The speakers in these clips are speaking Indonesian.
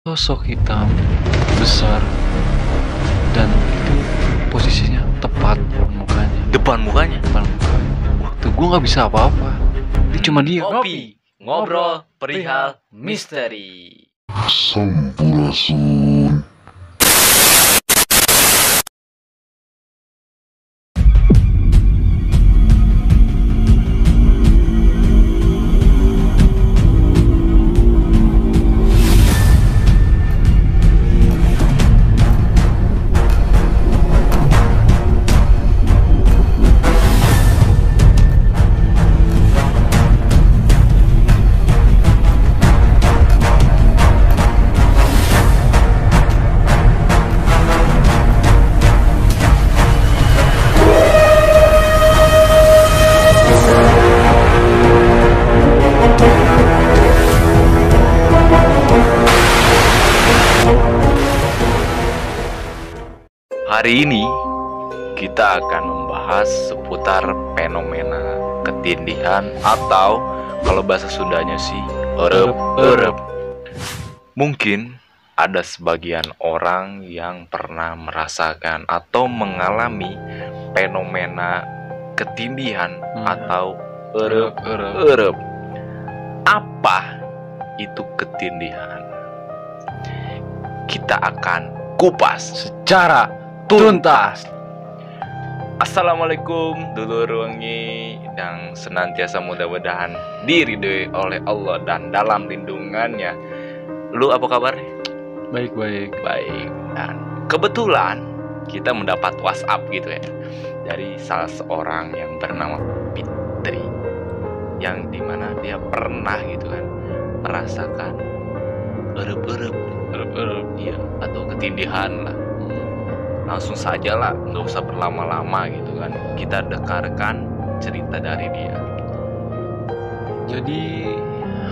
Sosok hitam, besar, dan itu posisinya tepat mukanya. Depan mukanya. Depan mukanya. Waktu gue nggak bisa apa-apa. Dia cuma dia. Ngopi, ngobrol perihal misteri. Sampurasun. Hari ini kita akan membahas seputar fenomena ketindihan atau kalau bahasa Sundanya sih erep-erep. Mungkin ada sebagian orang yang pernah merasakan atau mengalami fenomena ketindihan atau erep-erep. Apa itu ketindihan? Kita akan kupas Secara tuntas. Assalamualaikum dulur wengi yang senantiasa mudah-mudahan diridhoi oleh Allah dan dalam lindungannya. Lu apa kabar? Baik-baik. Baik. Dan kebetulan kita mendapat WhatsApp gitu ya dari salah seorang yang bernama Fitri, yang dimana dia pernah gitu kan merasakan erep-erep, iya, atau ketindihan lah. Langsung saja lah, nggak usah berlama-lama gitu kan. Kita dengarkan cerita dari dia. Jadi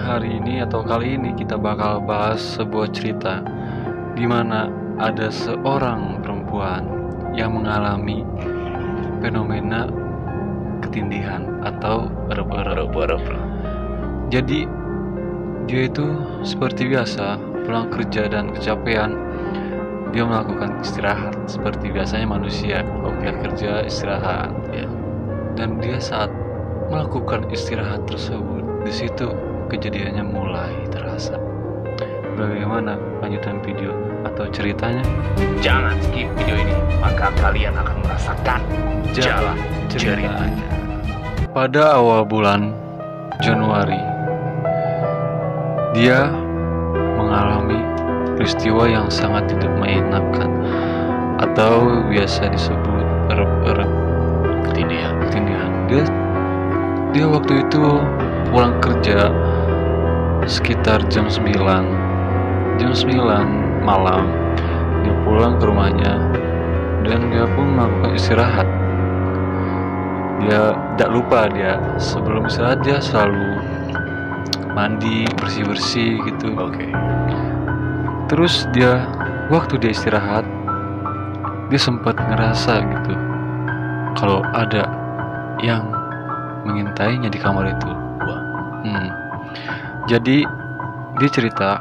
hari ini atau kali ini kita bakal bahas sebuah cerita di mana ada seorang perempuan yang mengalami fenomena ketindihan atau erep-erep. Jadi dia itu seperti biasa pulang kerja dan kecapean, dia melakukan istirahat seperti biasanya manusia. Dia kerja istirahat ya. Dan dia saat melakukan istirahat tersebut, di situ kejadiannya mulai terasa. Bagaimana lanjutan video atau ceritanya? Jangan skip video ini, maka kalian akan merasakan jalan ceritanya. Pada awal bulan Januari, dia mengalami peristiwa yang sangat tidak menyenangkan atau biasa disebut erep-erep ketindihan. Dia waktu itu pulang kerja sekitar jam 9 malam. Dia pulang ke rumahnya dan dia pun melakukan istirahat. Dia tidak lupa, dia sebelum istirahat dia selalu mandi, bersih-bersih gitu. Terus waktu dia istirahat, dia sempat ngerasa gitu kalau ada yang mengintainya di kamar itu. Jadi dia cerita,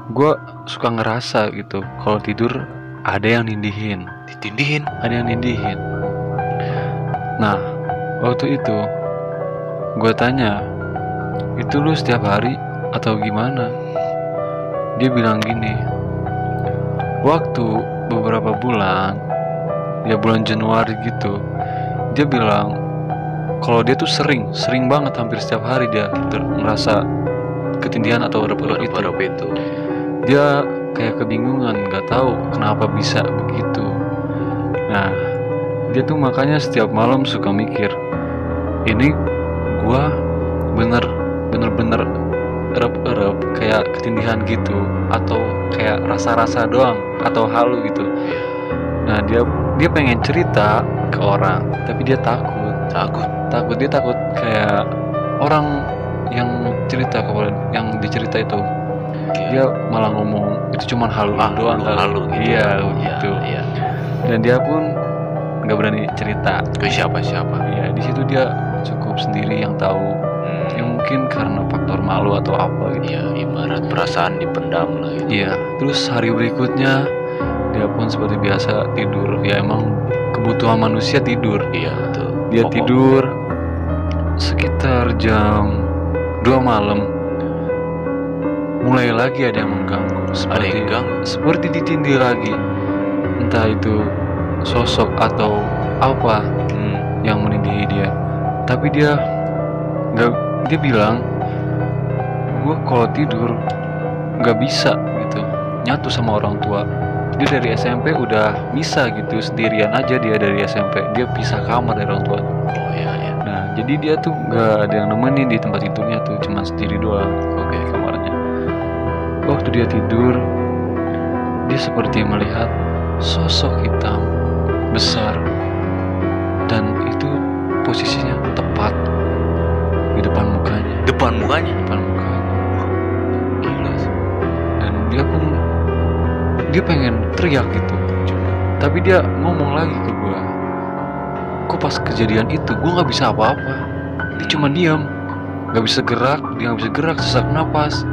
gue suka ngerasa gitu kalau tidur ada yang nindihin. Ada yang nindihin. Nah, waktu itu gue tanya, itu lu setiap hari atau gimana? Dia bilang gini, waktu beberapa bulan, ya bulan Januari gitu, dia bilang kalau dia tuh sering banget, hampir setiap hari dia ngerasa ketindihan atau erep-erep itu. Dia kayak kebingungan, nggak tahu kenapa bisa begitu. Nah, dia tuh makanya setiap malam suka mikir, ini gua bener-bener erep-erep kayak ketindihan gitu, atau kayak rasa-rasa doang, atau halu gitu. Nah, dia pengen cerita ke orang, tapi dia takut. Dia takut kayak orang yang cerita kepada yang dicerita itu. Dia malah ngomong itu cuma halu doang. Gitu. Iya. Dan dia pun nggak berani cerita ke siapa-siapa. Iya, di situ dia cukup sendiri yang tahu. Yang mungkin karena faktor malu atau apa gitu. Ya ibarat perasaan dipendam lah gitu. Iya, terus hari berikutnya dia pun seperti biasa tidur. Ya emang kebutuhan manusia tidur. Iya betul. Dia Pokok. tidur sekitar jam 2 malam. Mulai lagi ada yang mengganggu. Ada yang ganggu. Seperti ditindih lagi. Entah itu sosok atau apa yang menindih dia. Tapi dia bilang, gue kalau tidur nggak bisa gitu nyatu sama orang tua. Dia dari SMP udah bisa gitu, sendirian aja dia dari SMP. Dia pisah kamar dari orang tua. Oh iya. Nah jadi dia tuh nggak ada yang nemenin di tempat tidurnya tuh, cuma sendiri doang. Oke, di kamarnya. Waktu dia tidur, dia seperti melihat sosok hitam besar, dan itu posisinya tepat di depan mukanya. Depan mukanya. Gila sih. Dan dia pengen teriak gitu, tapi dia ngomong lagi ke gue, kok pas kejadian itu gue nggak bisa apa-apa. Dia cuma diam, nggak bisa gerak, sesak napas,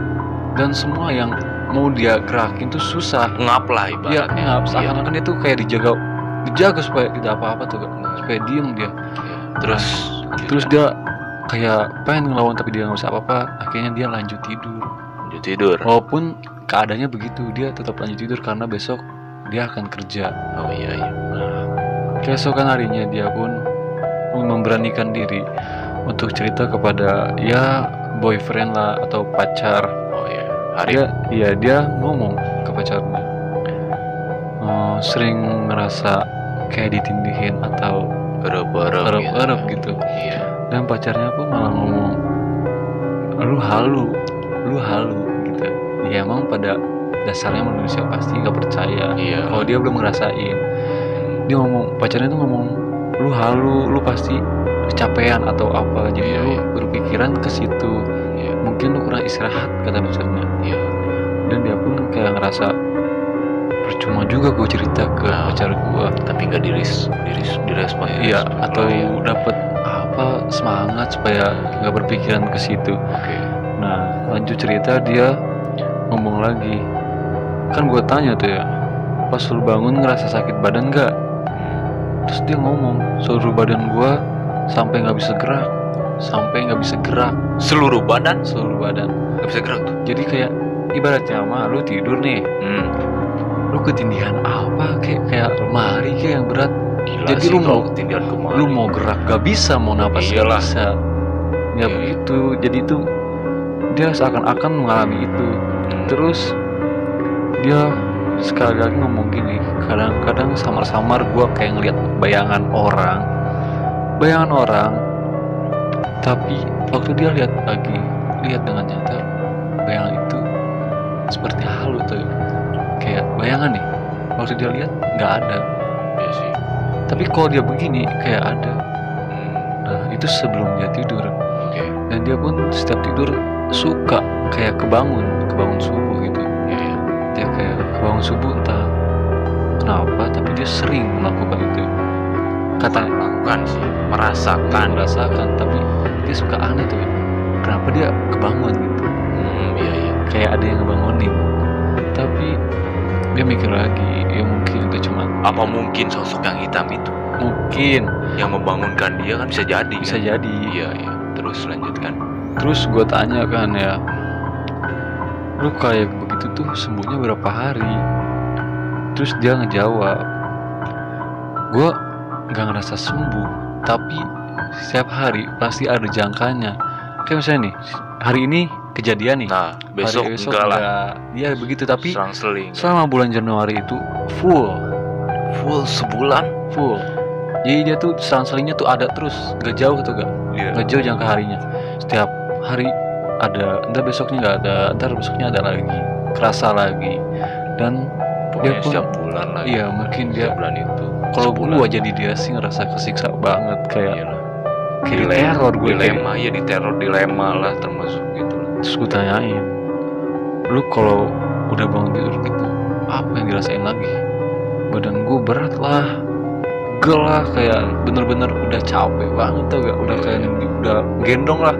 dan semua yang mau dia gerakin tuh susah. Ngap lah Dia ibaratnya. ngap, seakan-akan dia tuh kayak dijaga supaya tidak apa-apa tuh, supaya diem dia. Terus dia kayak pengen ngelawan tapi dia nggak bisa apa-apa. Akhirnya dia lanjut tidur. Walaupun keadaannya begitu, dia tetap lanjut tidur karena besok dia akan kerja. Oh iya. Nah, keesokan harinya dia pun memberanikan diri untuk cerita kepada ya boyfriend lah atau pacar. Oh iya. Dia ngomong ke pacarnya, sering ngerasa kayak ditindihin atau erep gitu. Iya. Dan pacarnya pun malah ngomong, lu halu gitu. Ya emang pada dasarnya manusia pasti gak percaya. Iya. Kalau dia belum ngerasain. Dia ngomong, pacarnya tuh ngomong, lu halu, lu pasti kecapean atau apa. Jadi Iya, lu iya. berpikiran ke situ. Iya. Mungkin lu kurang istirahat, kata pacarnya. Iya. Dan dia pun kayak ngerasa percuma juga gue cerita ke pacar gue. Tapi nggak direspon. Iya, atau dapet apa semangat supaya nggak berpikiran ke situ. Oke. Nah lanjut cerita, dia ngomong lagi, kan gue tanya tuh ya, pas lu bangun ngerasa sakit badan nggak? Terus dia ngomong, seluruh badan gue sampai nggak bisa gerak. Seluruh badan Nggak bisa gerak tuh. Jadi kayak ibaratnya mah lu tidur nih, lu ketindihan apa kayak lemari kayak yang berat. Gila Jadi sih lu kalau mau ketindihan kemari. lu mau gerak gak bisa, mau napas gak Iyalah. bisa. Ya begitu. Jadi itu dia seakan-akan mengalami itu. Terus dia sekali lagi ngomong gini, kadang-kadang samar-samar gue kayak ngeliat bayangan orang, tapi waktu dia lihat dengan nyata, bayangan itu seperti halu tuh, kayak bayangan nih. Waktu dia lihat nggak ada. Iya sih. Tapi kalau dia begini kayak ada. Nah itu sebelum dia tidur. Oke. Dan dia pun setiap tidur suka kayak kebangun subuh gitu. Iya. Dia kayak kebangun subuh entah kenapa, tapi dia sering melakukan itu. Melakukan sih, merasakan, tapi dia suka aneh tuh. Kenapa dia kebangun gitu? Iya. Kayak ada yang ngebangunin. Tapi dia mikir lagi, ya mungkin itu cuma. Apa mungkin sosok yang hitam itu Mungkin yang membangunkan dia? Kan bisa jadi. bisa jadi. Iya. Terus lanjutkan. Terus gue tanya kan ya, lu kayak begitu tuh sembuhnya berapa hari? Terus dia ngejawab, gue gak ngerasa sembuh, tapi setiap hari pasti ada jangkanya. Kayak misalnya nih, hari ini kejadian nih, Nah, besok hari enggak lah. Iya begitu, tapi Selang-seling. selama bulan Januari itu full Sebulan. Jadi dia tuh selang-selingnya tuh ada terus, gak jauh tuh Iya. gak jauh jangka harinya. Setiap hari ada, entar besoknya nggak ada, entar besoknya ada lagi, kerasa lagi. Dan Pokoknya dia pun setiap bulan lagi. iya mungkin dia, Setiap bulan itu. kalau sebulan. gua jadi dia sih ngerasa kesiksa banget, kayak Iyalah. teror gue. Dilema ya, diteror dilema lah termasuk gitu lah. Terus gue tanyain, lu kalau udah bangun tidur gitu apa yang dirasain lagi? Badan gue berat lah, gel lah, kayak bener-bener udah capek banget tau gak, udah kayak udah gendong lah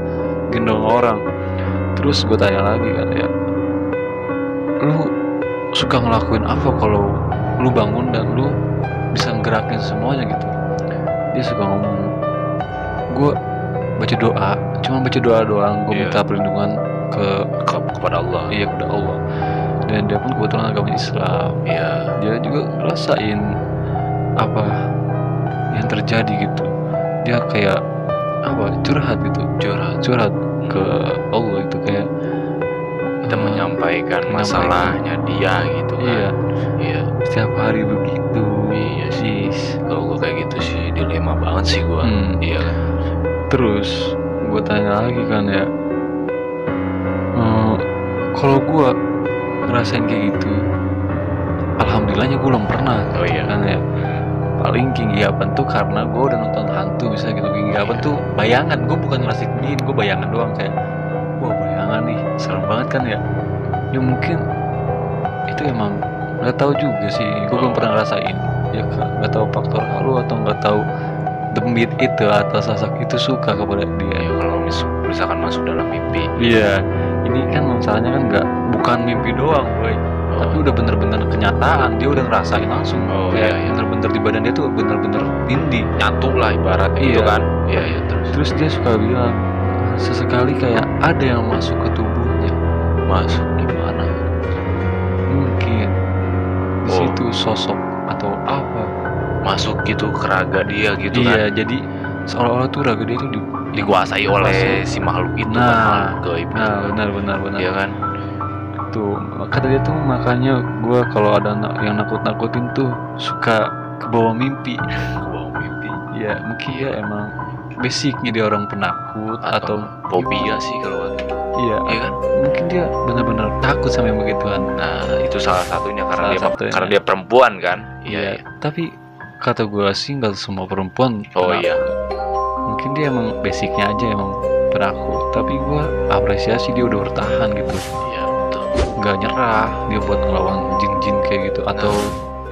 gendong orang. Terus gue tanya lagi kan ya, lu suka ngelakuin apa kalau lu bangun dan lu bisa ngerakin semuanya gitu? Dia suka ngomong, gue baca doa, cuma baca doa doang. Gue minta perlindungan kepada Allah. Iya, kepada Allah. Dan dia pun kebetulan agama Islam. Iya. Dia juga ngerasain apa yang terjadi gitu. Dia kayak apa, curhat gitu, curhat ke Allah itu, kayak kita menyampaikan masalahnya dia gitu kan. Iya. Setiap hari begitu. Iya sih. Kalau gue kayak gitu sih dilema banget sih gue. Iya kan. Terus gue tanya lagi kan ya, kalau gue ngerasain kayak gitu, alhamdulillahnya gue belum pernah. Oh iya kan ya. Paling kegiatan tuh karena gue udah nonton hantu bisa gitu. Kegiatan tuh bayangan, gue bukan ngerasain gini, gue bayangan doang, kayak wah bayangan nih serem banget kan ya. Ya mungkin itu emang nggak tahu juga sih, gue belum pernah ngerasain ya, nggak tahu faktor halu atau nggak tahu demit itu atau sosok itu suka kepada dia. Ya, kalau misalkan masuk dalam mimpi. Iya, ini kan masalahnya kan bukan mimpi doang boy, tapi udah bener-bener kenyataan, dia udah ngerasain langsung. Kayak bener-bener di badan dia tuh bener-bener tindih, nyatu lah ibaratnya gitu kan. Iya. Terus dia suka bilang sesekali kayak ada yang masuk ke tubuhnya. Masuk gimana? Mungkin di situ sosok atau apa masuk gitu ke raga dia gitu kan. Iya, jadi seolah-olah tuh raga dia tuh dikuasai oleh si makhluk itu. Gaib. Benar. Iya kan. Tuh kata dia tuh, makanya gue kalau ada yang nakut-nakutin tuh suka ke bawah mimpi. Ya mungkin ya emang basicnya dia orang penakut atau fobia sih kalau gitu. Iya kan, mungkin dia benar-benar takut sama yang begituan. Nah itu salah satunya karena dia perempuan kan. Iya. Tapi kata gue sih nggak semua perempuan. Iya. Mungkin dia emang basicnya aja emang penakut. Tapi gue apresiasi dia udah bertahan gitu. Iya betul. Nggak nyerah dia buat ngelawan jin-jin kayak gitu. Atau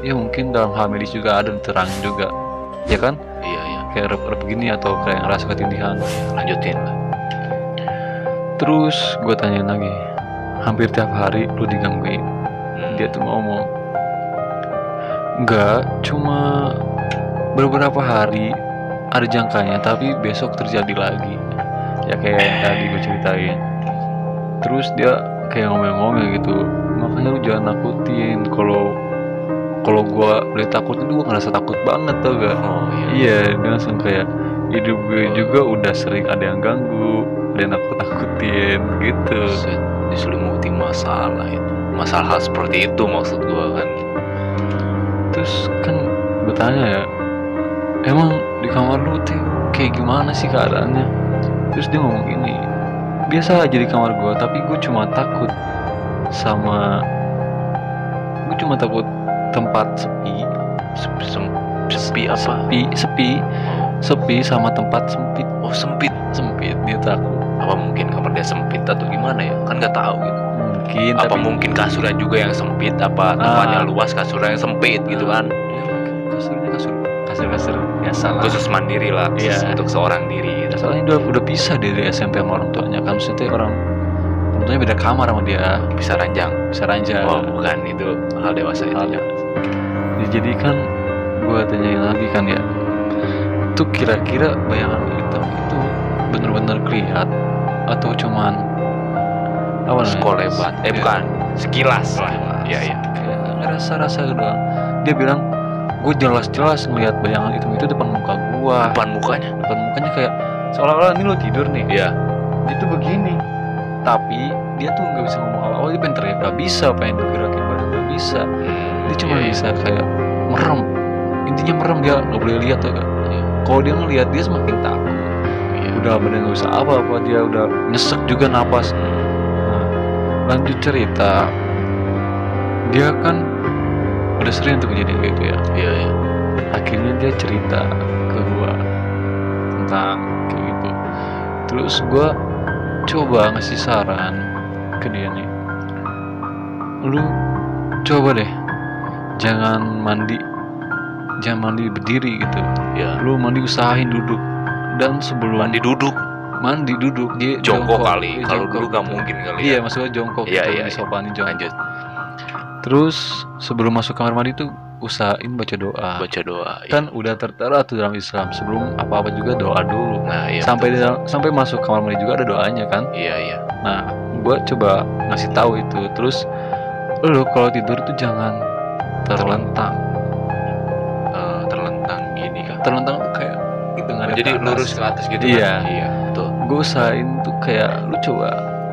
ya mungkin dalam hal medis juga ada terang juga, ya kan? Iya. Kayak rep begini atau kayak ngerasa ketindihan. Lanjutin lah. Terus gue tanyain lagi, hampir tiap hari lu digangguin. Dia tuh ngomong, enggak, cuma beberapa hari ada jangkanya, tapi besok terjadi lagi. Ya kayak yang tadi gue ceritain. Terus dia kayak ngomel-ngomel gitu, makanya lu jangan nakutin. Kalau gue boleh takutin, gue ngerasa takut banget tau gak? Iya, dia langsung kayak hidup gue juga udah sering ada yang ganggu, ada yang nakut-nakutin gitu. Diselimuti masalah itu, masalah seperti itu maksud gue kan. Terus kan gue tanya ya, emang di kamar lu tuh kayak gimana sih keadaannya? Terus dia ngomong gini, biasa aja di kamar gue, tapi gue cuma takut tempat sepi sama tempat sempit. Sempit dia takut. Apa mungkin kamar dia sempit atau gimana ya, kan nggak tahu gitu. Mungkin apa mungkin kasurnya juga yang sempit, apa tempatnya luas kasurnya yang sempit gitu kan. Kasurnya kasur biasa lah, khusus mandiri lah, untuk seorang diri gitu. Soalnya udah pisah dari SMP sama orang tuanya kan, maksudnya orang tuanya beda kamar sama dia. Bisa ranjang. Bukan, itu hal dewasa itu ya. Jadi kan gue tanyain lagi kan ya, itu kira-kira bayangan hitam itu bener-bener kelihat atau cuman apa namanya? Sekolebat, bukan, sekilas lah. Iya. Kayak rasa-rasa doang. Dia bilang, gue jelas-jelas ngelihat bayangan itu depan muka gue. Depan mukanya kayak seolah-olah ini lo tidur nih. Iya. Dia tuh begini, tapi dia tuh nggak bisa ngomong apa-apa. Dia pengen teriak nggak bisa, pengen gerakin badan nggak bisa. Dia cuma bisa kayak merem. Intinya merem, dia nggak boleh lihat tuh kan. Kalau dia ngelihat, dia semakin takut. Udah badan nggak bisa apa-apa, dia udah nyesek juga napas. Nah, lanjut cerita, dia kan udah sering tuh kejadian kayak gitu ya. Iya. Akhirnya dia cerita ke gua tentang kayak gitu. Terus gua coba ngasih saran ke dia nih, lu coba deh jangan mandi berdiri gitu ya, lu mandi usahain duduk. Dan sebelum mandi duduk mandi duduk dia Jongkok kali. Dia Kalau jongkok. dulu gak mungkin kali Iya, ya. maksudnya jongkok Iya, gitu, iya, disopanin jongkok. Lanjut. Terus sebelum masuk kamar mandi tuh usahain baca doa. Baca doa. Kan udah tertera tuh dalam Islam, sebelum apa-apa juga doa dulu. Nah, iya. Sampai masuk kamar mandi juga ada doanya kan. Iya. Nah, gua coba ngasih tahu itu. Terus lu kalau tidur tuh jangan terlentang. Terlentang gini kah? Terlentang tuh kayak gitu ngadep Jadi ke atas. lurus ke atas gitu Iya. kan? Iya, betul. Gue usahain tuh kayak lu coba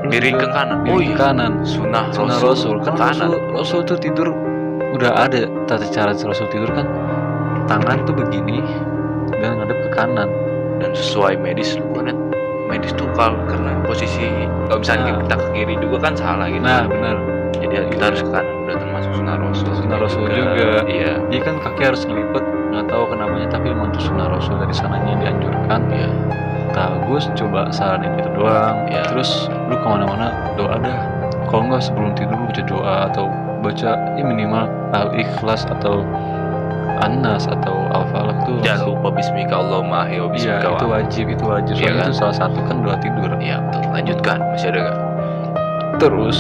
Miring ke kanan. miring ke kanan. Sunnah Sunnah Rasul Rasul ke kan kanan. Rasul tuh tidur udah ada tata cara Rasul tidur kan, tangan tuh begini dan ngadep ke kanan. Dan sesuai medis lu kan, medis tuh karena posisi kalau misalnya Nah. kita ke kiri juga kan salah gitu. Nah benar, Jadi kita harus ke kanan, udah termasuk sunnah Rasul. Sunnah Rasul juga. Iya. Dia kan kaki harus ngelipet, nggak tahu kenapanya, tapi emang tuh Sunnah Rasul dari sananya dianjurkan. Iya. Gus coba saranin itu doang. Iya. Terus lu kemana-mana doa dah. Kalau nggak sebelum tidur lu baca doa atau baca ya minimal Al-Ikhlas atau An-Nas atau Al-Falaq tuh. Jangan lupa bismika Allahumma ahya wa Iya, bismika itu wa. wajib. Iya Soalnya kan? itu salah satu kan doa tidur. Iya, betul. Lanjutkan. Masih ada gak? Terus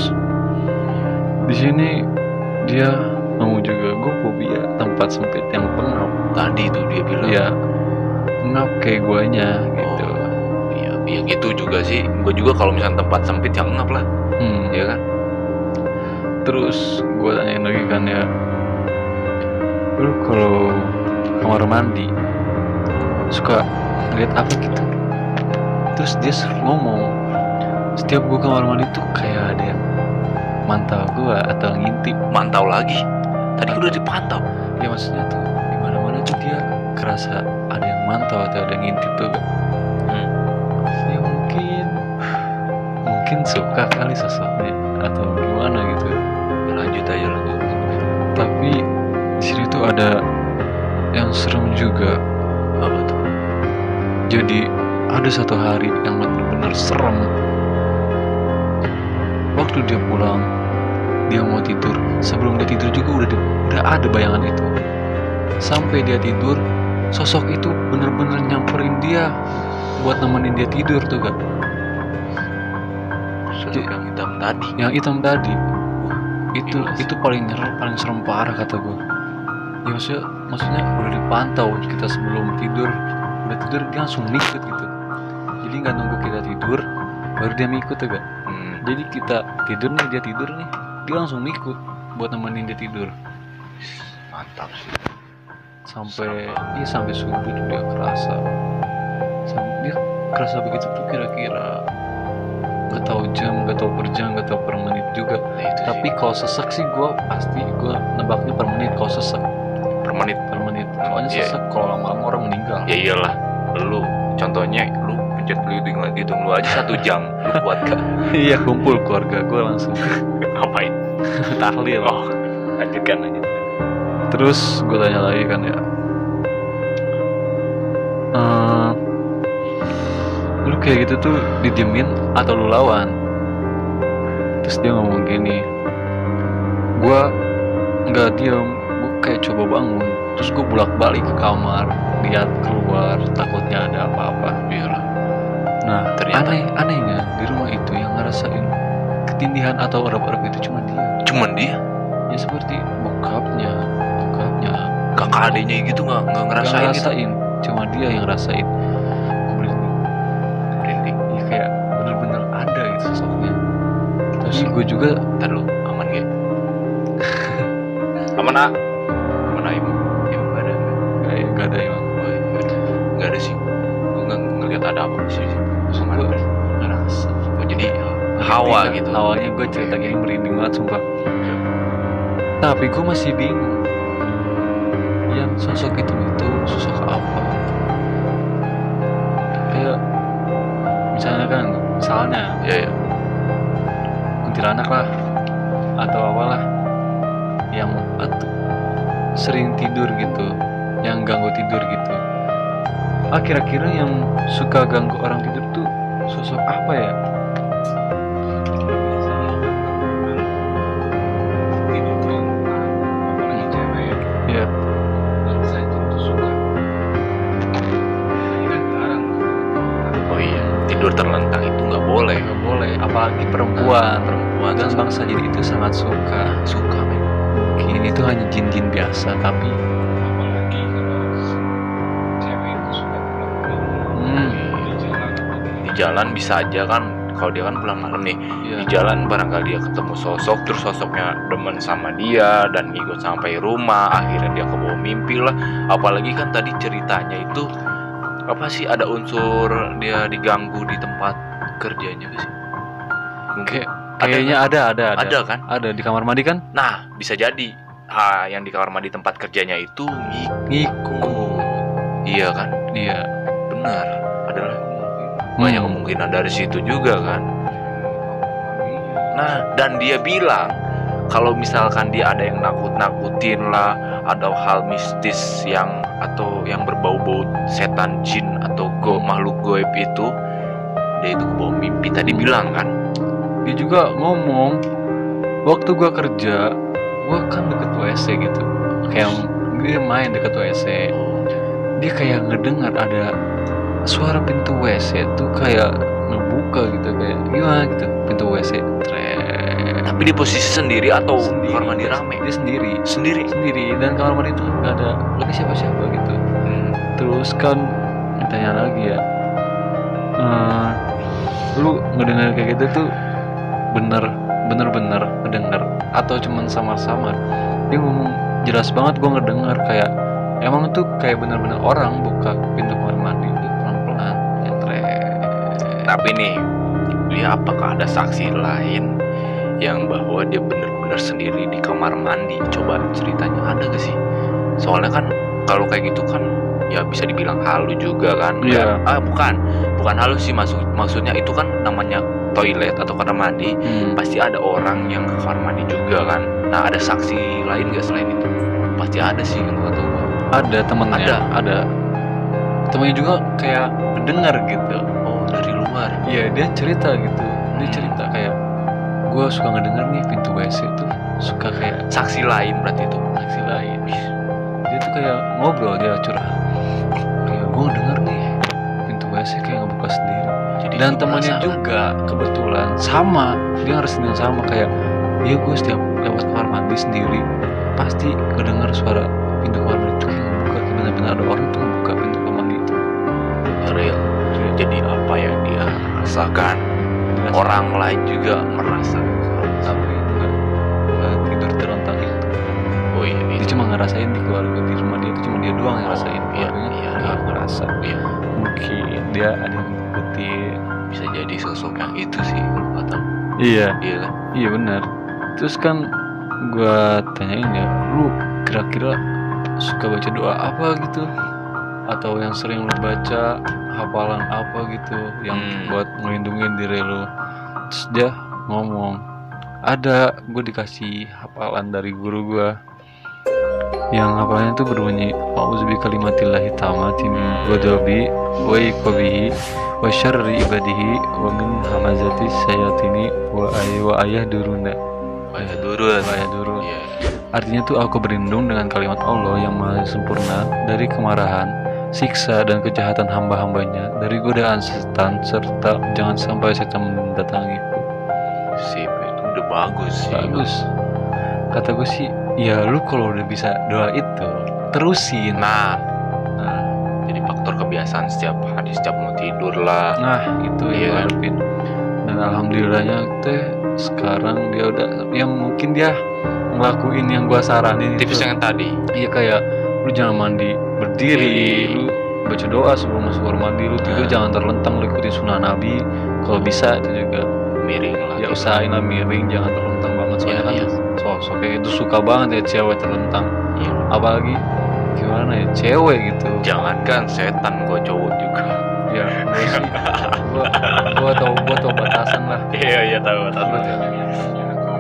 di sini dia ngomong juga, gue fobia tempat sempit yang pengap. Tadi tuh dia bilang. Iya, ngap kayak guanya gitu. Iya gitu juga sih. Gue juga kalau misalnya tempat sempit yang ngap lah, ya kan? Terus gue tanyain lagi kan ya, lu kalau kamar mandi suka ngeliat apa gitu? Terus dia ngomong, setiap gue kamar mandi tuh kayak ada yang mantau gue atau ngintip. Mantau lagi. Tadi udah dipantau. Ya maksudnya tuh dimana-mana tuh dia kerasa ada yang mantau atau ada yang ngintip tuh. Ya mungkin suka kali sosoknya atau gimana gitu. Lanjut aja. Tapi di sini tuh ada yang serem juga. Apa tuh? Jadi ada satu hari yang benar-benar serem. Waktu dia pulang, dia mau tidur. Sebelum dia tidur juga udah ada bayangan itu. Sampai dia tidur, sosok itu benar-benar nyamperin dia buat nemenin dia tidur tuh kan. Sosok yang hitam tadi. Yang hitam tadi Gila sih. itu paling serem parah kata gue. Ya maksudnya udah dipantau kita sebelum tidur, udah tidur dia langsung ngikut gitu. Jadi nggak nunggu kita tidur baru dia ngikut tuh kan. Jadi kita tidur nih, dia tidur nih, dia langsung ngikut buat nemenin dia tidur. Mantap sih. Sampai subuh tuh dia kerasa. Dia kerasa begitu tuh kira-kira nggak tahu jam, nggak tahu per jam, nggak tahu per menit juga. Nah, itu Tapi kalau sesek sih gue nebaknya per menit. Kalau sesek per menit. soalnya Iya. sesek kalau lama-lama orang meninggal. Ya iyalah. Lu contohnya lu pencet hidung lu aja 1 jam. Lu kuat gak? Iya, kumpul keluarga gue langsung Ngapain? tahlil. Oh, lanjutkan. Terus gue tanya lagi kan ya, lu kayak gitu tuh didiemin atau lu lawan? Terus dia ngomong gini, gue nggak diem, gue kayak coba bangun. Terus gue bolak-balik ke kamar, lihat keluar, takutnya ada apa-apa. Nah, Ternyata. anehnya di rumah itu yang ngerasain ketindihan atau arab-arab itu cuma dia. Cuman dia, Ya seperti bokapnya, kakak adiknya gitu nggak ngerasain gitu. Cuma dia yang ngerasain. Merinding. Ya kayak bener-bener ada gitu sosoknya. Tapi gue juga Ntar lu aman gak? Aman ah? Aman ah ibu? Ibu gak ada? kayak gak ada yang Gak ada sih. Gue nggak ngeliat ada apa di sini. Aman. gue ngerasa. Oh, jadi hawa Ketika gitu. Awalnya gue cerita gini merinding banget sumpah. Tapi gue masih bingung. Yang sosok itu sosok apa? Kayak misalnya Ya. kuntilanak lah atau apalah yang sering tidur gitu, yang ganggu tidur gitu. Kira-kira yang suka ganggu orang tidur tuh sosok apa ya? Iya. Oh iya, tidur perempuan dan suka. bangsa jin itu sangat suka men. Mungkin itu hanya jin-jin biasa, tapi apalagi kalau cewek itu suka pulang di jalan bisa aja kan, kalau dia kan pulang malam nih, iya. di jalan barangkali dia ketemu sosok, terus sosoknya demen sama dia dan ngikut sampai rumah, akhirnya dia kebawa mimpi lah. Apalagi kan tadi ceritanya itu apa sih, ada unsur dia diganggu di tempat kerjanya gak sih? Mungkin Kayaknya ada kan? ada di kamar mandi kan, Nah, bisa jadi yang di kamar mandi tempat kerjanya itu ngikut. Iya kan? Iya. Benar. Adalah banyak Hmm. kemungkinan dari situ juga kan. Nah, dan dia bilang kalau misalkan dia ada yang nakut-nakutin lah, ada hal mistis yang atau yang berbau-bau setan, jin atau makhluk goib itu, dia itu kebawa mimpi tadi bilang kan. Dia juga ngomong, waktu gua kerja, gua kan deket WC gitu, kayak dia main deket WC, dia kayak ngedengar ada suara pintu WC tuh kayak ngebuka gitu, kayak gimana gitu, pintu WC Tapi di posisi sendiri atau sendiri, kamar mandi rame? dia sendiri Sendiri. dan kamar mandi itu nggak ada lagi siapa-siapa gitu. Terus kan tanya lagi ya, lu ngedengar kayak gitu tuh bener-bener ngedengar atau cuman samar-samar? Dia ngomong jelas banget, gua ngedengar kayak emang tuh kayak bener-bener orang buka pintu kamar mandi itu pelan-pelan, Tapi nih, dia apakah ada saksi lain yang bahwa dia benar-benar sendiri di kamar mandi? Coba ceritanya ada gak sih? Soalnya kan kalau kayak gitu kan ya bisa dibilang halu juga kan. Iya. Bukan halu sih, maksudnya itu kan namanya toilet atau kamar mandi, pasti ada orang yang ke kamar mandi juga kan. Nah, ada saksi lain gak selain itu? Pasti ada sih kalau kata gua. Ada temennya, ada temennya juga kayak mendengar gitu. Oh, dari luar. Iya, dia cerita gitu, dia cerita kayak gua suka ngedenger nih pintu WC tuh suka kayak Saksi lain berarti itu. saksi lain. Dia tuh kayak ngobrol, dia curhat, kayak gua ngedenger nih pintu WC kayak ngebuka sendiri. Jadi Dan dia temannya penasaran. juga kebetulan sama, dia ngerasain yang sama kayak dia. Gue setiap lewat kamar mandi sendiri pasti kedengar suara pintu kamar mandi tuh yang ngebuka, kayak benar-benar ada orang tuh ngebuka pintu kamar mandi itu. Real. Jadi apa yang dia rasakan, orang lain juga merasakan. Tapi nggak tidur terlentang itu. Oh iya, Dia cuma ngerasain di keluarga, di rumah dia itu cuma dia doang yang ngerasain, keluarganya nggak ngerasa. Iya. Mungkin dia ada yang ngikutin. Bisa jadi sosok yang itu sih kalau kata. Iya, Iya kan? iya benar. Terus kan gua tanyain ya, lu kira-kira suka baca doa apa gitu, atau yang sering lu baca hafalan apa gitu yang buat ngelindungin diri lu? Terus dia ngomong, ada, gue dikasih hafalan dari guru gua yang hafalannya tuh berbunyi a'udzubi kalimatillahi tammati min ghadabi wa iqabihi wa syarri ibadihi wa min hamazati sayatini wa ayah duruna. Durun. Iya. Artinya tuh aku berlindung dengan kalimat Allah yang maha sempurna dari kemarahan, siksa dan kejahatan hamba-hambanya, dari godaan setan, serta jangan sampai setan mendatangiku. Sip, itu udah bagus sih. Bagus. Kata gue sih, ya lu kalau udah bisa doa itu terusin. Nah, jadi faktor kebiasaan setiap hari, setiap mau tidur lah. Nah, itu Iya yang gue kan? harapin. Dan alhamdulillahnya teh sekarang dia udah, ya mungkin dia ngelakuin yang gua saranin Tips itu. yang tadi. Iya, kayak lu jangan mandi berdiri, lu baca doa sebelum masuk kamar mandi, lu tidur jangan terlentang, lu ikutin sunnah Nabi. Kalau bisa itu juga Miring lah. ya usahain lah miring, jangan terlentang banget, soalnya Iya, kan sosok kayak itu suka banget ya cewek terlentang. Iya. Apalagi gimana ya, cewek gitu. Jangankan setan, gua cowok juga. Ya gue sih, gua tau batasan lah. Iya tahu.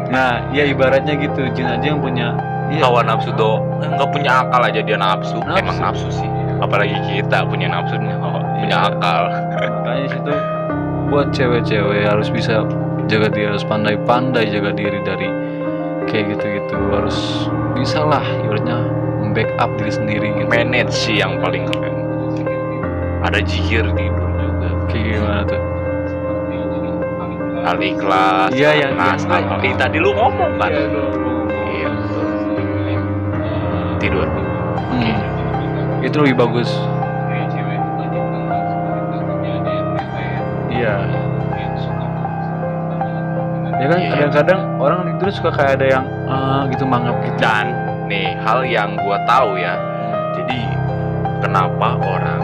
Nah, ya ibaratnya gitu, jin aja yang punya Hawa nafsu nggak punya akal aja dia nafsu. Nafsu. Emang nafsu sih. Apalagi kita punya nafsu, punya Iya. akal. Makanya situ buat cewek-cewek harus bisa jaga diri, harus pandai-pandai jaga diri dari kayak gitu-gitu, harus bisa lah ibaratnya backup diri sendiri gitu. Manage sih yang paling keren. Ada jikir tidur juga. Kayak gimana tuh? Al-Ikhlas, Iya, yang Nas, tadi lu ngomong kan? Iya, gua ngomong. Iya. Tidur. Oke. Itu lebih bagus. Kayak cewek itu banyak banget sebenarnya ada yang kayak Iya. yang suka banget. Ya kan Iya. kadang-kadang orang tidur suka kayak ada yang gitu mangap gitu. Dan nih hal yang gua tahu ya. Jadi kenapa orang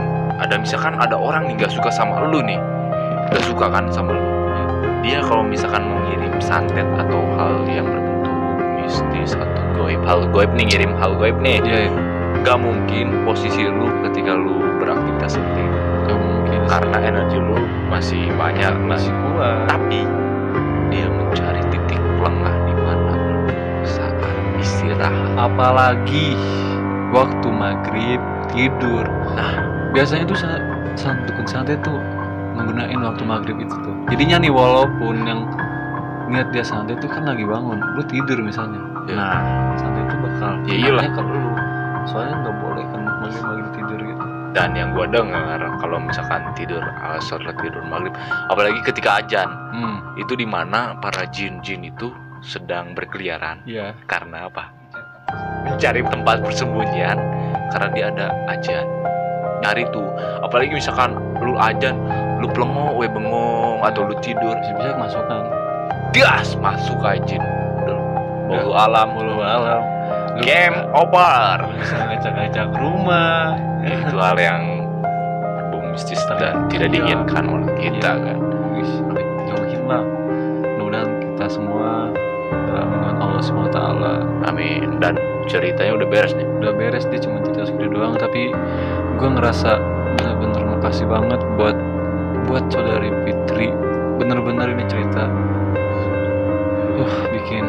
misalkan ada orang nih gak suka sama lu nih, gak suka kan sama lu. Dia kalau misalkan mau ngirim santet atau hal yang berbentuk mistis atau goib, hal goib nih, ngirim hal goib nih, Iya, gak mungkin posisi lu ketika lu beraktivitas seperti itu, gak mungkin. karena energi lu masih banyak, Masih kuat. tapi dia mencari titik lengah di mana lu saat istirahat. Apalagi waktu maghrib tidur. Nah, Biasanya tuh dukun santet tuh menggunakan waktu maghrib itu tuh. Jadinya nih walaupun yang niat dia santet tuh kan lagi bangun, lu tidur misalnya. Ya. Nah, santet itu bakal Ya iyalah. nanya ke lu. Soalnya nggak boleh kan maghrib tidur gitu. dan yang gua dengar kalau misalkan tidur sholat tidur maghrib, apalagi ketika azan, itu dimana para jin-jin itu sedang berkeliaran. Iya. Karena apa? Mencari tempat persembunyian, karena dia ada azan. Nyari tuh, apalagi misalkan lu azan, lu pelongo, bengong, atau lu tidur, Bisa kemasukan. gas masuk aja jin. Bolu alam, Walau alam. Lu game bisa- over. Bisa ngacak-ngacak rumah. Itu hal yang berbau mistis dan tidak Iya. diinginkan oleh kita kan. Wih, jauhin lah. Mudah-mudahan kita semua dalam lindungan Allah SWT. Amin. Dan ceritanya udah beres nih. Udah beres, dia cuma cerita segede doang, tapi gue ngerasa bener-bener makasih banget buat saudari Fitri. Bener-bener ini cerita bikin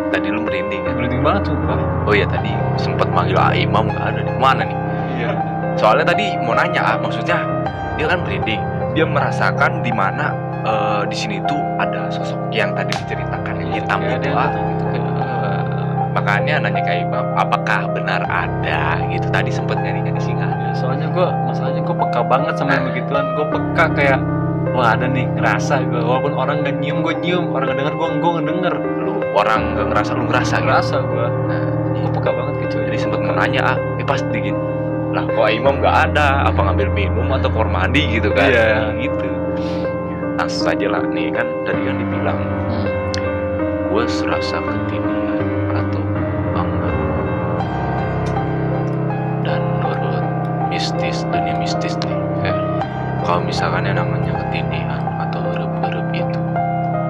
Tadi lu merinding kan? merinding banget sumpah. Oh iya, tadi sempat manggil Imam, nggak ada nih. Mana nih? Iya. Soalnya tadi mau nanya, maksudnya dia kan merinding. Dia merasakan di mana di sini tuh ada sosok yang tadi diceritakan yang hitam Kayak itu. ada yang gitu kayak Makanya nanya ke Imam, apakah benar ada gitu. Tadi sempat nyari-nyari sih nggak ada. ya, soalnya masalahnya gue peka banget sama yang begituan. Gue peka kayak wah ada nih, ngerasa gue. Walaupun orang gak nyium, gue nyium. Orang gak denger, gue ngedenger. Lu orang nggak ngerasa, lu ngerasa gitu. Ngerasa gue. Nah, Gue peka banget gitu. jadi sempat mau nanya, pasti gini. Lah kok Imam nggak ada? Apa ngambil minum atau kamar mandi gitu kan? Iya. Gitu. Langsung aja lah nih kan tadi kan dibilang gue serasa ketindihan atau bangga. Dan menurut dunia mistis nih, kalau misalkan yang namanya ketindihan atau erup-erup itu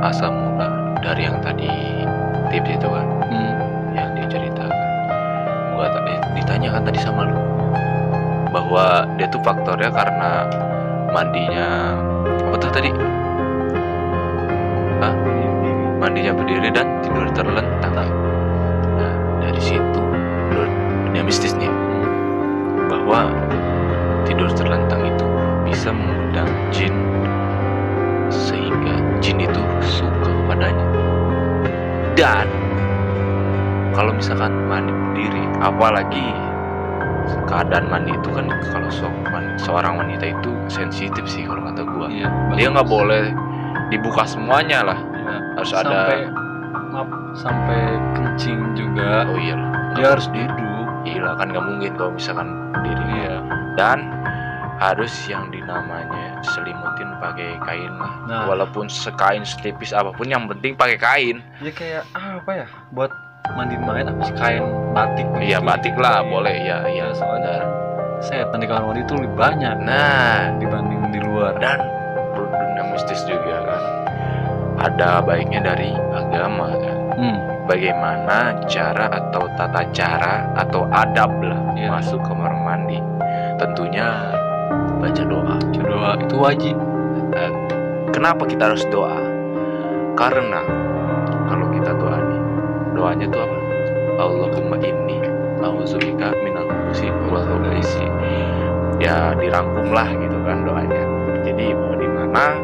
asal mula dari yang tadi tips itu kan, yang diceritakan. Gua ditanya kan tadi sama lu bahwa dia tuh faktornya karena mandinya apa tuh tadi? Mandinya berdiri dan tidur terlentang. Nah, dari situ menurut dunia mistis nih bahwa tidur terlentang itu bisa mengundang jin, sehingga jin itu suka padanya. Dan kalau misalkan mandi berdiri, apalagi keadaan mandi itu kan, kalau seorang wanita itu sensitif sih kalau kata gua. Iya. Dia nggak boleh dibuka semuanya lah. Iya. Harus sampai kencing juga. Oh iya, Dia harus duduk. Gila kan nggak mungkin kalau misalkan berdiri. Iya. Dan harus yang dinamanya selimutin pakai kain lah. Nah. Walaupun sekain setipis apapun, yang penting pakai kain. Ya kayak apa ya? Buat mandiin mayat apa sih, kain batik? Iya, gitu. batik lah, Iya. boleh ya. Iya, Soalnya kan setan di kamar mandi itu lebih banyak Nah, dibanding di luar. dan dunia mistis juga kan ada baiknya dari agama kan. Bagaimana cara atau tata cara atau adab lah Iya. masuk kamar mandi. Tentunya baca doa. Doa itu wajib. Kenapa kita harus doa? Karena kalau kita doa nih, doanya tuh apa? Allahumma inni a'udzubika minal khubuthi wal khaba'isi. Ya dirangkum lah gitu kan doanya. Jadi mau di mana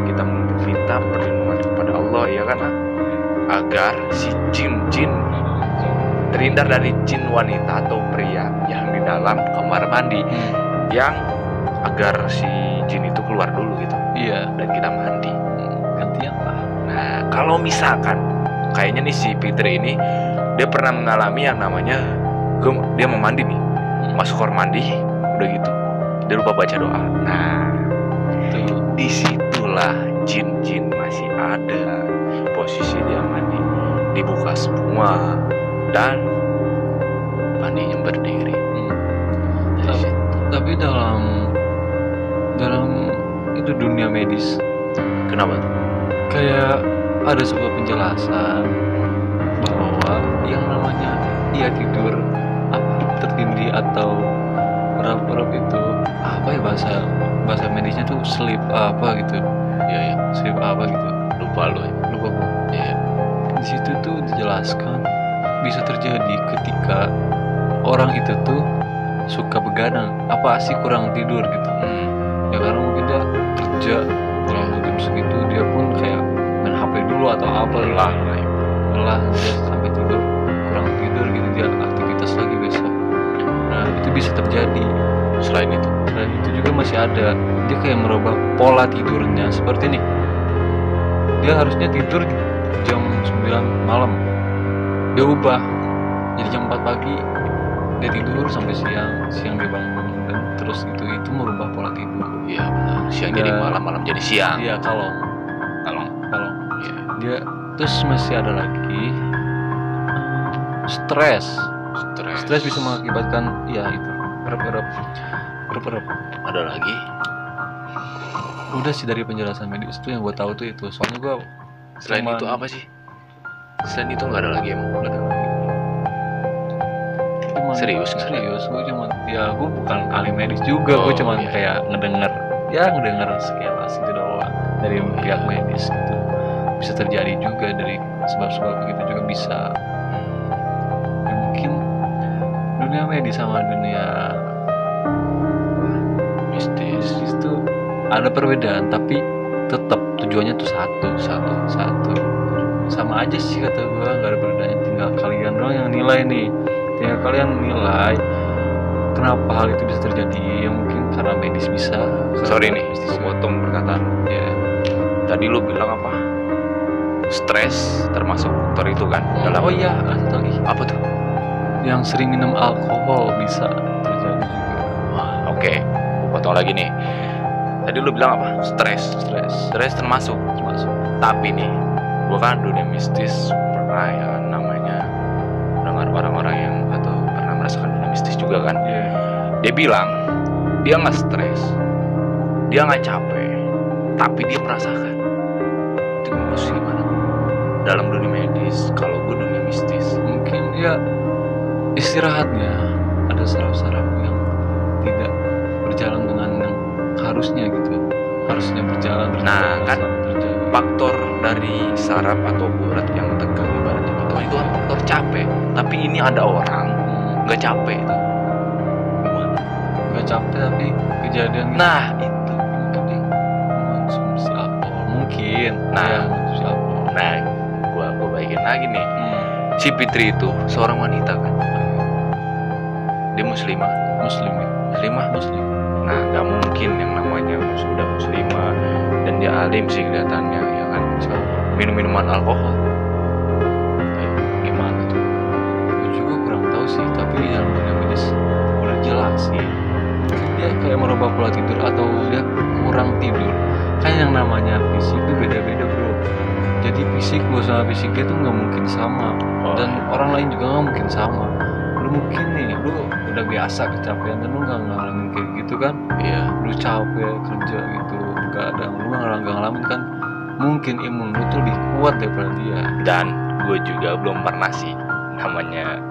kita meminta perlindungan kepada Allah, ya kan, agar si jin terhindar dari jin wanita atau pria yang di dalam kamar mandi, yang agar si jin itu keluar dulu gitu Iya. dan kita mandi. Gantian lah. kalau misalkan kayaknya nih si Fitri ini dia pernah mengalami yang namanya dia mau mandi nih, masuk kamar mandi, udah gitu dia lupa baca doa. Nah, disitulah jin-jin masih ada. Posisi dia mandi dibuka semua dan mandinya berdiri. Tapi dalam itu dunia medis, Kenapa tuh? kayak ada sebuah penjelasan bahwa yang namanya dia tidur tertindih atau berap-berap itu apa ya, bahasa medisnya tuh sleep apa gitu. Ya, Sleep apa gitu. lupa lu ya. Lupa gua. Ya. Di situ tuh dijelaskan bisa terjadi ketika orang itu tuh suka begadang, apa sih kurang tidur gitu. Ya karena mungkin dia kerja pulang jam segitu, dia pun kayak main HP dulu atau apa lelah dia sampai tidur, kurang tidur gitu, dia aktivitas lagi besok. Nah itu bisa terjadi. Selain itu juga masih ada, dia kayak merubah pola tidurnya. Seperti nih, dia harusnya tidur jam 9 malam, dia ubah jadi jam 4 pagi, dia tidur sampai siang dia bangun, dan terus itu merubah pola tidur. Iya benar. Siang jadi malam, malam jadi siang. Iya, kalau Iya. dia terus masih ada lagi stres bisa mengakibatkan ya itu berep. Ada lagi. Udah sih, dari penjelasan medis itu yang gue tahu tuh itu. Soalnya gue Selain itu apa sih? Selain itu nggak ada lagi emang. nggak ada lagi. Serius nggak ada? Serius, gue cuman ya gue bukan ahli medis juga, gue cuman iya. kayak ngedenger sekilas itu doang dari pihak medis gitu. Bisa terjadi juga dari sebab-sebab begitu juga bisa. Ya, mungkin dunia medis sama dunia mistis itu ada perbedaan, tapi tetap tujuannya tuh satu. Sama aja sih kata gue, nggak ada perbedaannya. Tinggal kalian doang yang nilai nih. Tinggal kalian nilai kenapa hal itu bisa terjadi. Ya mungkin karena medis bisa. Sorry nih, mistis gue potong perkataan. ya. Tadi lu bilang apa? Stres termasuk faktor itu kan? Dalam Oh iya, satu lagi. apa tuh? Yang sering minum alkohol bisa terjadi juga. Wah, oke. Gue potong lagi nih. Tadi lu bilang apa? Stres termasuk. Tapi nih, gue kan dunia mistis pernah ya namanya dengar orang-orang yang atau pernah merasakan dunia mistis juga kan. Iya. Dia bilang dia nggak stres, dia nggak capek, tapi dia merasakan. Itu maksudnya gimana? Dalam dunia medis, kalau gue dunia mistis, Mungkin dia istirahatnya ada saraf-saraf yang tidak berjalan dengan yang harusnya gitu. Harusnya berjalan. Nah, kan terjaga. faktor dari saraf atau urat yang tegang ibaratnya gitu, itu kan faktor capek. Tapi ini ada orang nggak capek itu. Gimana? Nggak capek tapi kejadian gitu. Nah itu. Mungkin dia mengonsumsi alkohol. Mungkin. Nah. Dia mengonsumsi alkohol. Nah, gua baikin lagi nih. Si Fitri itu seorang wanita kan. Dia muslimah. Muslim ya. Muslimah. Nah, nggak mungkin yang namanya sudah muslimah dan dia alim sih kelihatannya, ya kan? Minum-minuman alkohol. Gimana tuh? Gue juga kurang tahu sih, tapi dalam dunia medis udah jelas sih. Dia kayak merubah pola tidur atau dia kurang tidur. Kan yang namanya fisik itu beda-beda bro. Jadi fisik gue sama fisik dia tuh nggak mungkin sama. Dan orang lain juga nggak mungkin sama. Lu mungkin nih, lu udah biasa kecapean dan lu nggak ngalamin kayak gitu kan? Iya. Lu capek kerja gitu, nggak ada, lu nggak ngalamin kan? Mungkin imun lu tuh lebih kuat daripada dia. Dan gue juga belum pernah sih namanya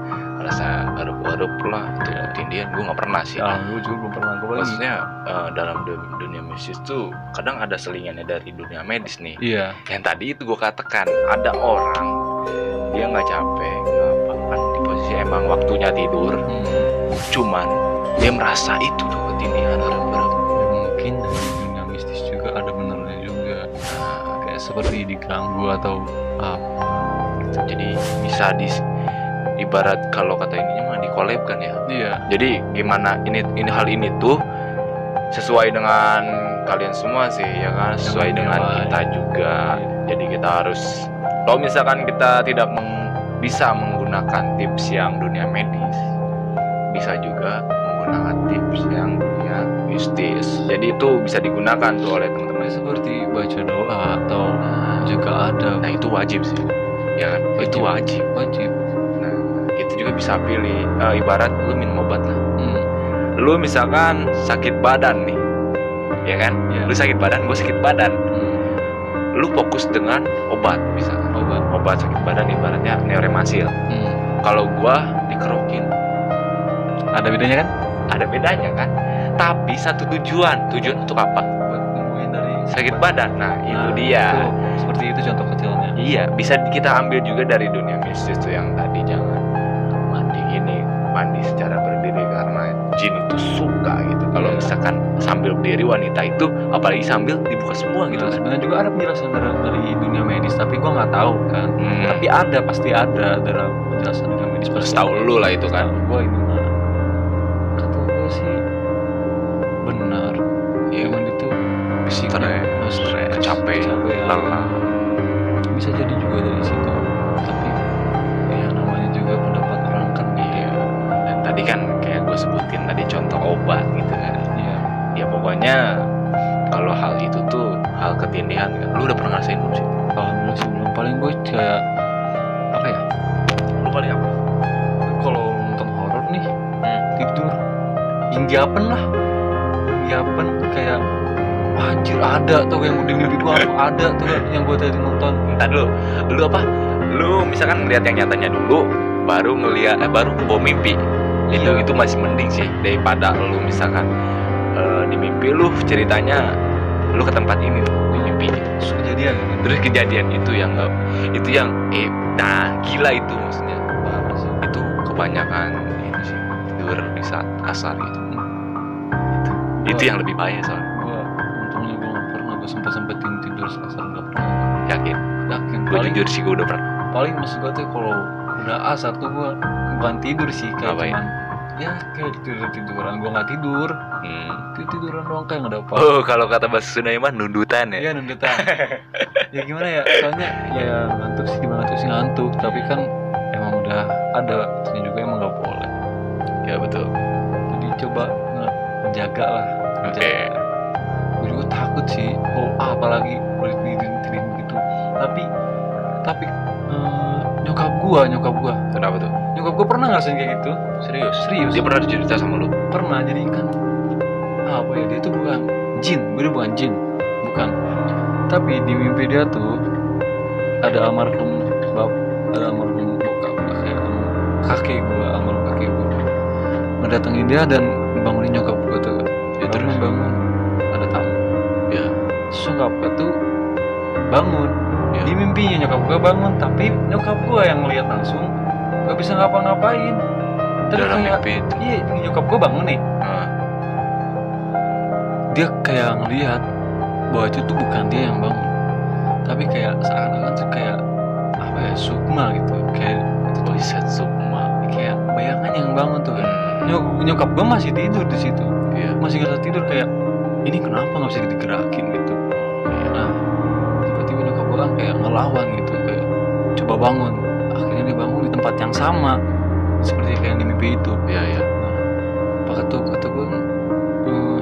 rasa arup-arup lah itu ketindihan, gue nggak pernah sih. Ya, gue juga belum pernah. Maksudnya dalam dunia mistis tuh kadang ada selingannya dari dunia medis nih. Iya. Yang tadi itu gue katakan ada orang dia nggak capek, nggak apa kan di posisi emang waktunya tidur, cuman dia merasa itu tuh ketindihan arup-arup. Mungkin dari dunia mistis juga ada benernya juga. Kayak seperti diganggu atau apa. Jadi bisa ibarat kalau kata ininya mah dikolabkan ya. Iya. Jadi gimana ini hal ini tuh sesuai dengan kalian semua sih ya kan, sesuai dengan kita juga. Jadi kita harus, kalau misalkan kita tidak bisa menggunakan tips yang dunia medis, bisa juga menggunakan tips yang dunia mistis. Jadi itu bisa digunakan tuh oleh teman-teman. Seperti baca doa atau juga ada. Nah itu wajib sih, ya kan? Itu wajib. Nah itu juga bisa pilih. Ibarat lu minum obat lah. Lu misalkan sakit badan nih, ya kan? Ya. Lu sakit badan, gue sakit badan. Lu fokus dengan obat, misalkan obat sakit badan ibaratnya Neoremasil. Kalau gua dikerokin, Ada bedanya kan? ada bedanya kan? Tapi satu tujuan untuk apa? Buat nemuin dari Sakit badan. Nah itu dia. Seperti itu contoh kecilnya. Iya, bisa kita ambil juga dari dunia mistis tuh yang tadi, jangan mandi secara berdiri karena jin itu suka gitu. Kalau misalkan sambil berdiri wanita itu, apalagi sambil dibuka semua gitu kan. Sebenarnya juga ada penjelasan dari dunia medis, tapi gue nggak tahu kan. Tapi pasti ada dalam penjelasan dunia medis. Harus tahu lu lah itu kan. Gue ini mah kata gue sih benar. Ya emang itu fisiknya stres, capek, lelah. Bisa jadi juga dari situ. Tapi ya namanya juga pendapat orang kan. Iya. Dan tadi kan kayak gue sebutin tadi contoh obat gitu kan. Iya. Ya pokoknya kalau hal itu tuh hal ketindihan kan. Lu udah pernah ngerasain belum sih? Alhamdulillah sih belum. Paling gue kayak apa ya? Lu paling apa? Kalau nonton horor nih tidur hinggapan lah. Hinggapan kayak wah, anjir ada tuh yang di mimpi gua ada tuh yang gua tadi nonton. Entar dulu. Lu apa? Lu misalkan ngelihat yang nyatanya dulu, baru kebawa mimpi. Itu masih mending sih daripada lu misalkan di mimpi lu ceritanya lu ke tempat ini di mimpi gitu. Terus kejadian itu yang gila itu maksudnya. Itu kebanyakan ini sih tidur di saat asar gitu. Itu yang lebih bahaya soalnya. Untungnya gue nggak pernah. Gue sempetin tidur asar nggak pernah. Yakin? Gue Jujur sih gue udah pernah. Paling maksud gue tuh kalau udah asar tuh gue bukan tidur sih, kayak ngapain? cuman ya kayak tiduran. Gue nggak tidur. Tiduran doang kayak nggak ada apa. Oh kalau kata bahasa Sunda mah nundutan ya? Iya nundutan. Ya gimana ya? Soalnya ya ngantuk sih, gimana tuh sih ngantuk. Tapi kan emang udah ada. Ini juga emang nggak boleh. Ya betul. Jadi coba menjaga lah. Oke. Gue juga takut sih. Apalagi boleh tidur gitu. Tapi nyokap gua. Kenapa tuh? Nyokap gua pernah ngerasain kayak gitu. Serius? Dia Dia pernah cerita sama lu? pernah. Jadi kan apa ya, dia tuh bukan jin. Dia bukan jin. Bukan. Tapi di mimpi dia tuh ada almarhum bokap, kayak kakek gua, ngedatengin dia dan bangunin nyokap gua tuh. Ya terus bangun, ada tamu. Ya. Terus nyokap gua tuh bangun. Ya. Di mimpinya nyokap gua bangun, tapi nyokap gua yang ngeliat langsung gak bisa ngapa-ngapain. Terus Dalam kayak, mimpi itu? iya, nyokap gua bangun nih. Dia kayak ngeliat bahwa itu tuh bukan dia yang bangun, tapi kayak seakan-akan tuh kayak apa ya, sukma gitu. Kayak itu tuh sukma, kayak bayangan yang bangun tuh kan. Nyokap gua masih tidur di situ. Iya. Masih ngerasa tidur, kayak ini kenapa nggak bisa digerakin gitu. Nah tiba-tiba nyokap gua kan kayak ngelawan gitu, kayak coba bangun. Akhirnya dia bangun di tempat yang sama seperti kayak di mimpi itu. Iya. Nah, kata gua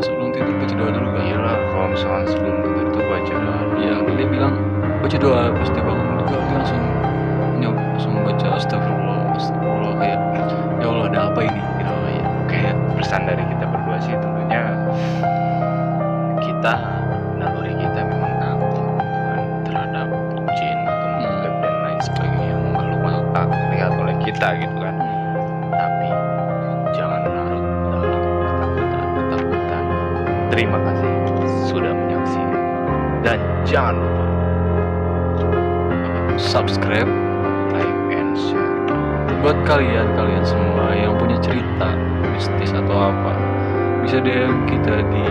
sebelum tidur baca doa dulu kan. Iyalah, kalau misalkan sebelum tidur tuh baca doa. Iya, dia bilang baca doa. Pas dia bangun juga dia langsung baca astagfirullah kayak ya Allah ada apa ini gitu. Ya. Kayak pesan dari kita berdua sih tentunya kita, naluri kita memang takut kan terhadap jin atau makhluk dan lain sebagainya, makhluk tak terlihat oleh kita gitu kan. Tapi jangan larut dalam ketakutan. Terima kasih sudah menyaksikan dan jangan lupa Subscribe, like and share. buat kalian semua yang punya cerita mistis atau apa, bisa DM kita di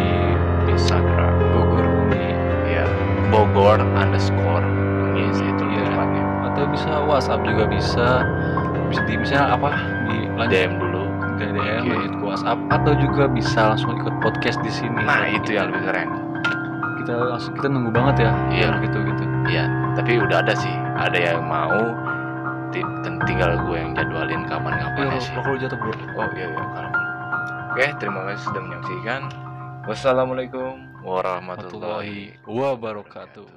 Instagram Bogor Uni ya, Bogor _ sih itu tempatnya. atau bisa WhatsApp juga bisa di misalnya apa di DM dulu. DM Oke. lanjut ke WhatsApp, atau juga bisa langsung ikut podcast di sini. Nah itu yang lebih keren. Kita kita nunggu banget ya. Iya. Gitu. Iya, tapi udah ada sih. Ada yang mau tinggal gue yang jadwalin kapan-kapannya sih. Kalau jatuh bro. Oh iya kalau. Oke, terima kasih sudah menyaksikan. Wassalamualaikum warahmatullahi Wabarakatuh.